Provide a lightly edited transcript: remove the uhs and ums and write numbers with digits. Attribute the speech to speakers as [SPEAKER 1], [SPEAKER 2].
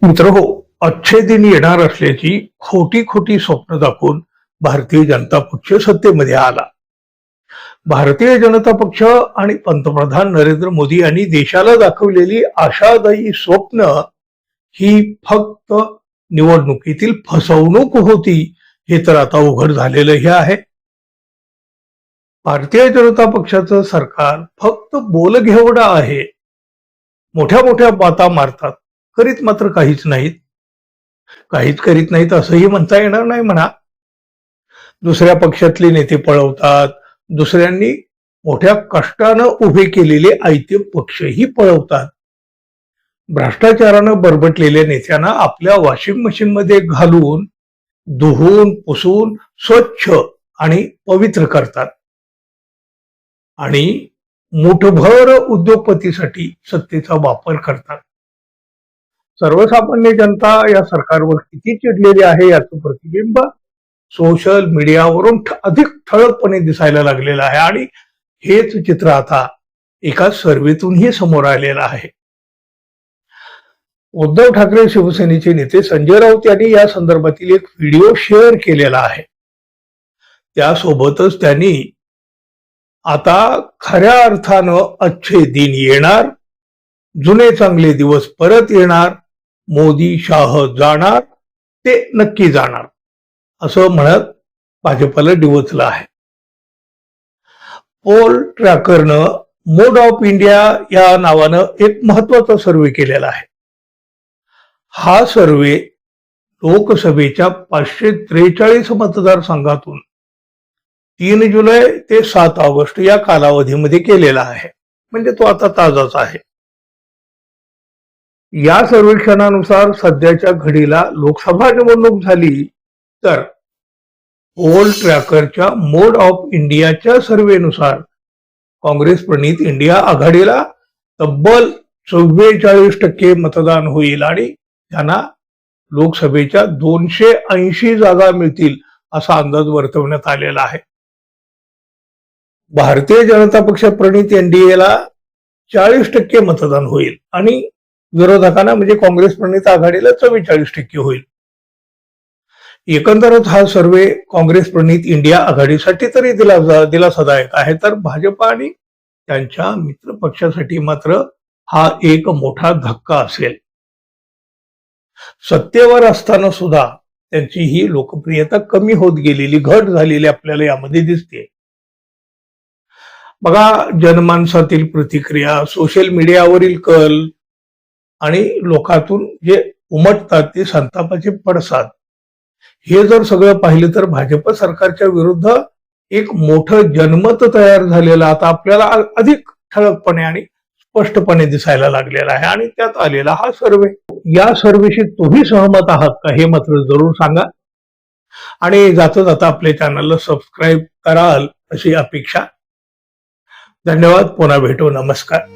[SPEAKER 1] मित्रहो, अच्छे दिन येणार असल्याची खोटी खोटी स्वप्न दाखवून भारतीय जनता पक्ष सत्तेमध्ये आला. भारतीय जनता पक्ष आणि पंतप्रधान नरेंद्र मोदी यांनी देशाला दाखवलेली आशादायी स्वप्न ही फक्त निवडणुकीतील फसवणूक होती, हे तर आता उघड झालेलं आहे. भारतीय जनता पक्षाचं सरकार फक्त बोलघेवडा आहे. मोठ्या मोठ्या बाता मारतात, करीत मात्र काहीच नाहीत. काहीच करीत नाहीत असंही म्हणता येणार नाही म्हणा. दुसऱ्या पक्षातले नेते पळवतात, दुसऱ्यांनी मोठ्या कष्टानं उभे केलेले आयते पक्षही पळवतात. भ्रष्टाचारानं बरबटलेल्या नेत्यांना आपल्या वॉशिंग मशीन मध्ये घालून धुवून पुसून स्वच्छ आणि पवित्र करतात आणि मुठभर उद्योगपतीसाठी सत्तेचा वापर करतात. सर्वसामान्य जनता या सरकारवर किती चिडलेली आहे याचं प्रतिबिंब सोशल मीडियावरून अधिक ठळकपणे दिसायला लागलेलं आहे आणि हेच चित्र आता एका सर्वेतूनही समोर आलेलं आहे. उद्धव ठाकरे शिवसेनेचे नेते संजय राऊत यांनी या संदर्भातील एक व्हिडिओ शेअर केलेला आहे. त्यासोबतच त्यांनी आता खऱ्या अर्थानं अच्छे दिन येणार, जुने चांगले दिवस परत येणार, मोदी शाह जाणार, ते नक्की जाणार असं म्हणत भाजपला डिवचलं आहे. पोल ट्रॅकरनं मोड ऑफ इंडिया या नावानं एक महत्वाचा सर्वे केलेला आहे. हा सर्वे लोकसभेच्या 543 मतदारसंघातून 3 जुलै ते 7 ऑगस्ट या कालावधीमध्ये केलेला आहे. म्हणजे तो आता ताजाच आहे. या सर्वेक्षणानुसार सध्याच्या घडीला लोकसभा निवडणूक झाली तर पोल ट्रॅकरच्या मोड ऑफ इंडियाच्या सर्वेनुसार काँग्रेस प्रणित इंडिया आघाडीला तब्बल 44% मतदान होईल आणि त्यांना लोकसभेच्या 280 जागा मिळतील असा अंदाज वर्तवण्यात आलेला आहे. भारतीय जनता पक्ष प्रणित एनडीएला 40% मतदान होईल आणि विरोधकांना म्हणजे काँग्रेस प्रणित आघाडीला 44% होईल. एकंदरच हा सर्वे काँग्रेस प्रणित इंडिया आघाडीसाठी तरी दिलासादायक आहे, तर भाजप आणि त्यांच्या मित्र पक्षासाठी मात्र हा एक मोठा धक्का असेल. सत्तेवर असताना सुद्धा त्यांची ही लोकप्रियता कमी होत गेलेली, घट झालेली आपल्याला यामध्ये दिसते. बघा, जनमानसातील प्रतिक्रिया, सोशल मीडियावरील कल आणि लोकांतून जे उमटतात ते संतापाचे पडसाद, हे जर सगळं पाहिलं तर भाजप सरकारच्या विरुद्ध एक मोठं जनमत तयार झालेलं आता आपल्याला अधिक ठळकपणे आणि स्पष्टपणे दिसायला लागलेला आहे. आणि त्यात आलेला हा सर्वे, या सर्वेशी तुम्ही सहमत आहात का हे मात्र जरूर सांगा. आणि जाता जाता आपल्या चॅनलला सबस्क्राईब कराल अशी अपेक्षा. धन्यवाद. पुन्हा भेटू. नमस्कार.